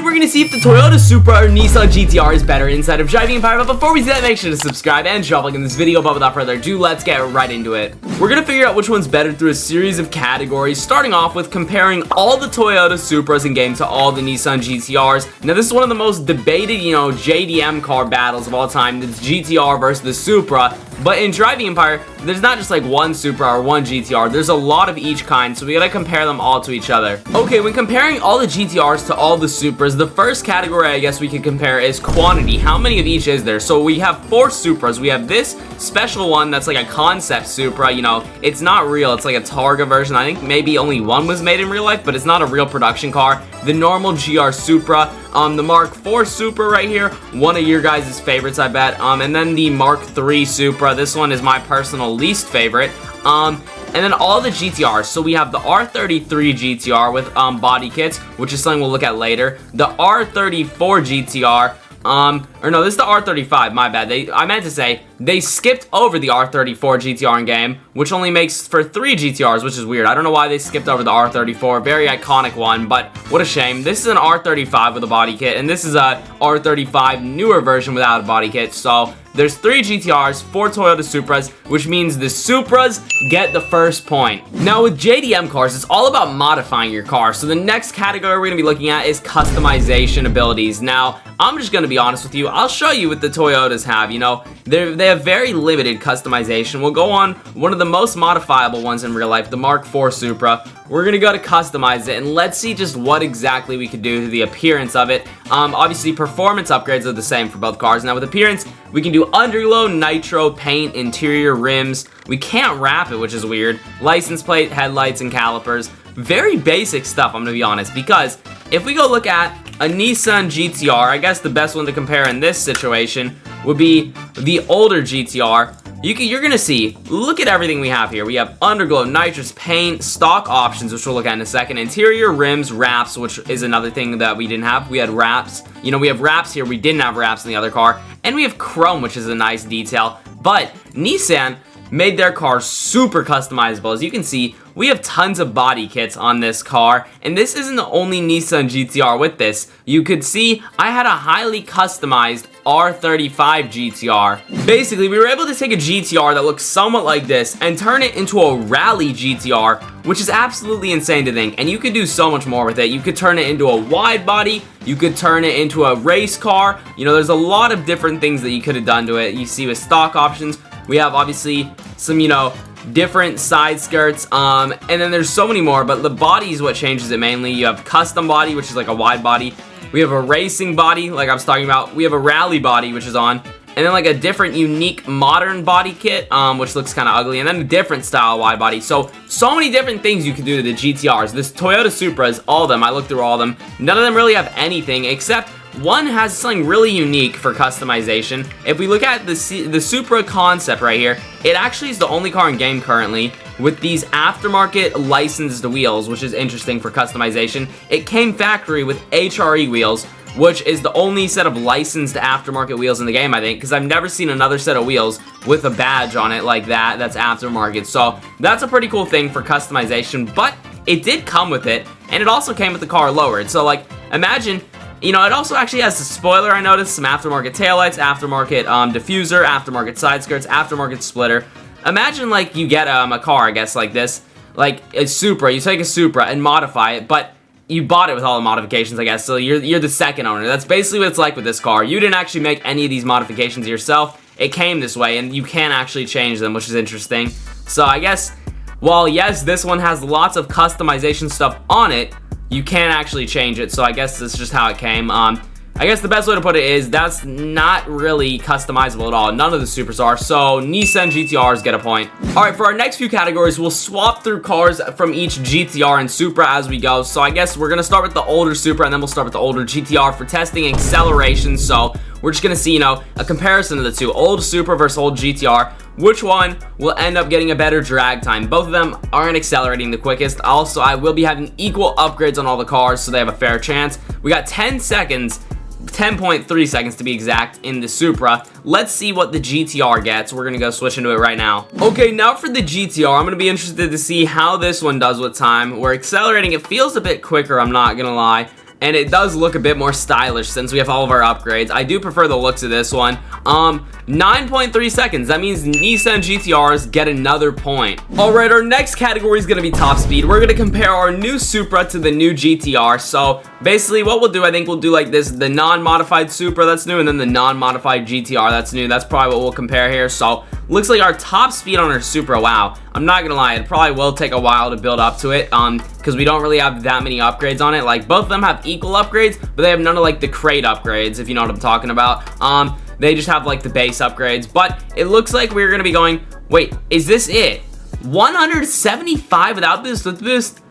we're gonna see if the Toyota Supra or Nissan GTR is better inside of Driving Empire. But before we do that, make sure to subscribe and drop a like in this video. But without further ado, let's get right into it. We're gonna figure out which one's better through a series of categories, starting off with comparing all the Toyota Supras in game to all the Nissan GTRs. Now, this is one of the most debated, JDM car battles of all time. It's GTR versus the Supra. But in Driving Empire, there's not just like one Supra or one GTR. There's a lot of each kind, so we gotta compare them all to each other. Okay, when comparing all the GTRs to all the Supras, the first category I guess we could compare is quantity. How many of each is there? So we have 4 Supras. We have this special one that's like a concept Supra. It's not real. It's like a Targa version. I think maybe only one was made in real life, but it's not a real production car. The normal GR Supra, the Mark IV Supra right here, one of your guys' favorites, I bet. And then the Mark III Supra. This one is my personal least favorite. And then all the GTRs. So we have the R33 GTR with body kits, which is something we'll look at later. The R34 GTR. Or no, this is the R35, my bad. I meant to say, they skipped over the R34 GTR in game, which only makes for 3 GTRs, which is weird. I don't know why they skipped over the R34, very iconic one, but what a shame. This is an R35 with a body kit, and this is a R35 newer version without a body kit, so there's 3 GTRs, 4 Toyota Supras, which means the Supras get the first point. Now with JDM cars, it's all about modifying your car. So the next category we're going to be looking at is customization abilities. Now, I'm just going to be honest with you. I'll show you what the Toyotas have. They have very limited customization. We'll go on one of the most modifiable ones in real life, the Mark IV Supra. We're going to go to customize it, and let's see just what exactly we could do to the appearance of it. Obviously, performance upgrades are the same for both cars. Now with appearance, we can do underglow, nitro, paint, interior, rims. We can't wrap it, which is weird. License plate, headlights, and calipers. Very basic stuff, I'm gonna be honest, because if we go look at a Nissan GTR, I guess the best one to compare in this situation would be the older GTR. You're gonna see, look at everything we have here. We have underglow, nitrous, paint, stock options, which we'll look at in a second, interior, rims, wraps, which is another thing that we didn't have. We had wraps. We have wraps here. We didn't have wraps in the other car. And we have chrome, which is a nice detail. But Nissan made their car super customizable. As you can see, we have tons of body kits on this car, and this isn't the only Nissan GTR with this. You could see I had a highly customized R35 GTR. Basically, we were able to take a GTR that looks somewhat like this and turn it into a rally GTR, which is absolutely insane to think, and you could do so much more with it. You could turn it into a wide body, you could turn it into a race car. There's a lot of different things that you could have done to it. You see with stock options, we have obviously some, different side skirts, and then there's so many more, but the body is what changes it mainly. You have custom body, which is like a wide body. We have a racing body, like I was talking about. We have a rally body, which is on, and then like a different unique modern body kit, which looks kind of ugly, and then a different style wide body. So many different things you can do to the GTRs. This Toyota Supras, all of them, I looked through all of them. None of them really have anything except one has something really unique for customization. If we look at the Supra concept right here, it actually is the only car in game currently with these aftermarket licensed wheels, which is interesting for customization. It came factory with HRE wheels, which is the only set of licensed aftermarket wheels in the game, I think, because I've never seen another set of wheels with a badge on it like that that's aftermarket. So that's a pretty cool thing for customization, but it did come with it, and it also came with the car lowered. So like, imagine, it also actually has a spoiler, I noticed, some aftermarket taillights, aftermarket diffuser, aftermarket side skirts, aftermarket splitter. Imagine like you get a car, I guess, like this, like a Supra. You take a Supra and modify it, but you bought it with all the modifications, I guess, so you're the second owner. That's basically what it's like with this car. You didn't actually make any of these modifications yourself. It came this way, and you can actually change them, which is interesting. So I guess, while yes, this one has lots of customization stuff on it, you can actually change it, so I guess that's just how it came. I guess the best way to put it is that's not really customizable at all. None of the Supras are, so Nissan GTRs get a point. Alright, for our next few categories, we'll swap through cars from each GTR and Supra as we go. So I guess we're going to start with the older Supra, and then we'll start with the older GTR for testing acceleration. So we're just going to see, a comparison of the two, old Supra versus old GTR. Which one will end up getting a better drag time? Both of them aren't accelerating the quickest. Also, I will be having equal upgrades on all the cars, so they have a fair chance. We got 10 seconds 10.3 seconds to be exact in the Supra. Let's see what the GTR gets. We're gonna go switch into it right now. Okay, now for the GTR, I'm gonna be interested to see how this one does with time. We're accelerating, it feels a bit quicker, I'm not gonna lie. and it does look a bit more stylish since we have all of our upgrades. I do prefer the looks of this one. 9.3 seconds. That means Nissan GTRs get another point. Alright, our next category is going to be top speed. We're going to compare our new Supra to the new GTR. So basically what we'll do, I think we'll do like this, the non-modified Supra that's new, and then the non-modified GTR that's new. That's probably what we'll compare here. So looks like our top speed on our Supra, wow, I'm not gonna lie, it probably will take a while to build up to it, because we don't really have that many upgrades on it. Like, both of them have equal upgrades, but they have none of like the crate upgrades, if you know what I'm talking about. They just have like the base upgrades, but it looks like we're gonna be going, wait, is this it? 175 without boost, with boost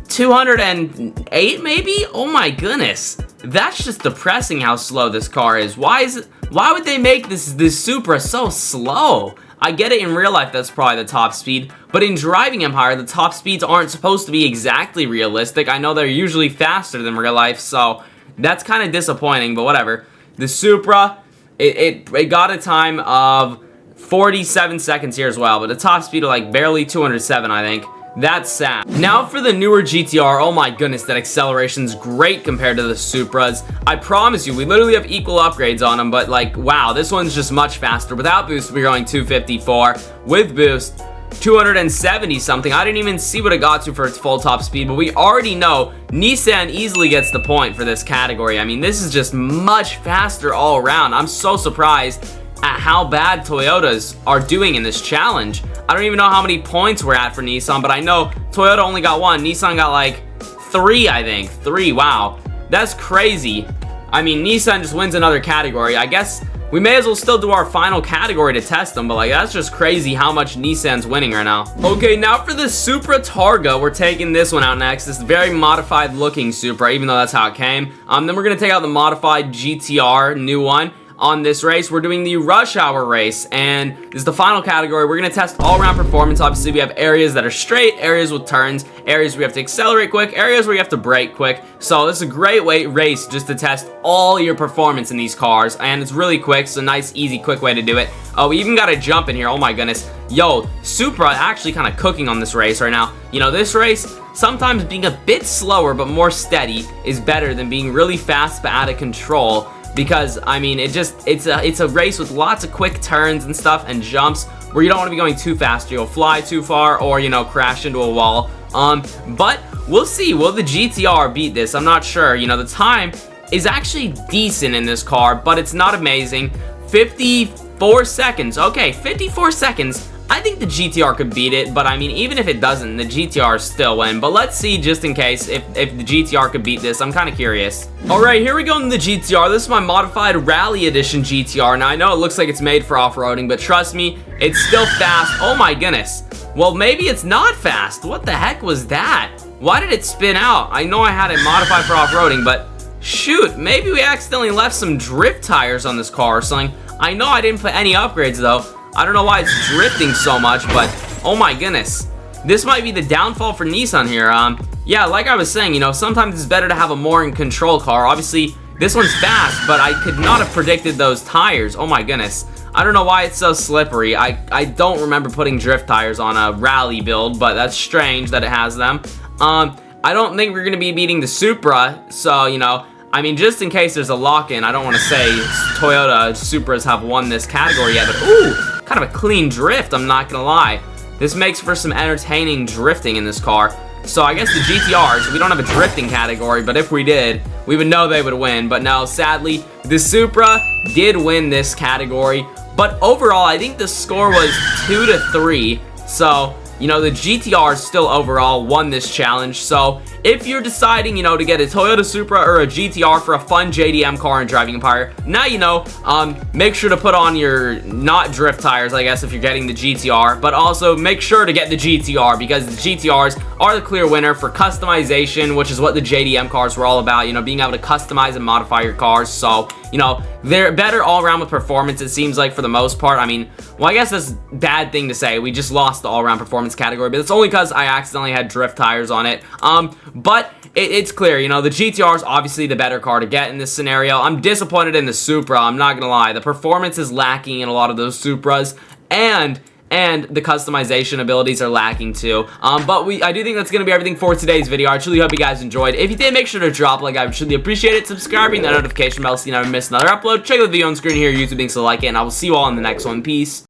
208 maybe? Oh my goodness, that's just depressing how slow this car is. Why would they make this Supra so slow? I get it in real life, that's probably the top speed, but in Driving Empire, the top speeds aren't supposed to be exactly realistic. I know they're usually faster than real life, so that's kind of disappointing, but whatever. The Supra, it got a time of 47 seconds here as well, but the top speed of like barely 207, I think. That's sad. Now for the newer GTR, oh my goodness, that acceleration's great compared to the Supras. I promise you, we literally have equal upgrades on them, but like, wow, this one's just much faster. Without boost, we're going 254. With boost, 270 something. I didn't even see what it got to for its full top speed, but we already know Nissan easily gets the point for this category. I mean, this is just much faster all around. I'm so surprised at how bad Toyotas are doing in this challenge. I don't even know how many points we're at for Nissan, but I know Toyota only got 1. Nissan got like 3, I think. 3, wow. That's crazy. I mean, Nissan just wins another category. I guess we may as well still do our final category to test them, but like, that's just crazy how much Nissan's winning right now. Okay, now for the Supra Targa, we're taking this one out next. This very modified looking Supra, even though that's how it came. Then we're gonna take out the modified GTR, new one. On this race, we're doing the rush hour race, and this is the final category. We're gonna test all-around performance. Obviously, we have areas that are straight, areas with turns, areas where you have to accelerate quick, areas where you have to brake quick. So this is a great race just to test all your performance in these cars, and it's really quick, so nice, easy, quick way to do it. Oh, we even got a jump in here. Oh my goodness. Yo, Supra actually kind of cooking on this race right now. You know, this race, sometimes being a bit slower but more steady is better than being really fast but out of control. Because, I mean, it's a race with lots of quick turns and stuff and jumps where you don't want to be going too fast. You'll fly too far or, you know, crash into a wall. But we'll see. Will the GTR beat this? I'm not sure. You know, the time is actually decent in this car, but it's not amazing. 54 seconds. Okay, 54 seconds. I think the GTR could beat it, but I mean, even if it doesn't, the GTR still win. But let's see, just in case, if the GTR could beat this. I'm kind of curious. Alright, here we go in the GTR. This is my modified Rally Edition GTR. Now, I know it looks like it's made for off-roading, but trust me, it's still fast. Oh my goodness. Well, maybe it's not fast. What the heck was that? Why did it spin out? I know I had it modified for off-roading, but shoot, maybe we accidentally left some drift tires on this car or something. I know I didn't put any upgrades, though. I don't know why it's drifting so much, but oh my goodness. This might be the downfall for Nissan here. Yeah, like I was saying, you know, sometimes it's better to have a more in control car. Obviously, this one's fast, but I could not have predicted those tires. Oh my goodness. I don't know why it's so slippery. I don't remember putting drift tires on a rally build, but that's strange that it has them. I don't think we're going to be beating the Supra, so, you know, I mean, just in case there's a lock-in, I don't want to say Toyota Supras have won this category yet, but ooh, kind of a clean drift, I'm not gonna lie. This makes for some entertaining drifting in this car. So I guess the GTRs, we don't have a drifting category, but if we did, we would know they would win. But no, sadly, the Supra did win this category. But overall, I think the score was 2-3. So, you know, the GTR still overall won this challenge. So if you're deciding, you know, to get a Toyota Supra or a GTR for a fun JDM car in Driving Empire, now you know, make sure to put on your not drift tires, I guess, if you're getting the GTR, but also make sure to get the GTR because the GTRs are the clear winner for customization, which is what the JDM cars were all about, you know, being able to customize and modify your cars. So, you know, they're better all around with performance, it seems like, for the most part. I mean, well, I guess that's a bad thing to say. We just lost the all-around performance category, but it's only because I accidentally had drift tires on it. But it's clear, you know, the GTR is obviously the better car to get in this scenario. I'm disappointed in the Supra, I'm not gonna lie. The performance is lacking in a lot of those Supras, and and the customization abilities are lacking too. But I do think that's gonna be everything for today's video. I truly hope you guys enjoyed. If you did, make sure to drop a like. I would truly appreciate it. Subscribing, that notification bell so you never miss another upload. Check out the video on screen here, YouTube, so like it, and I will see you all in the next one. Peace.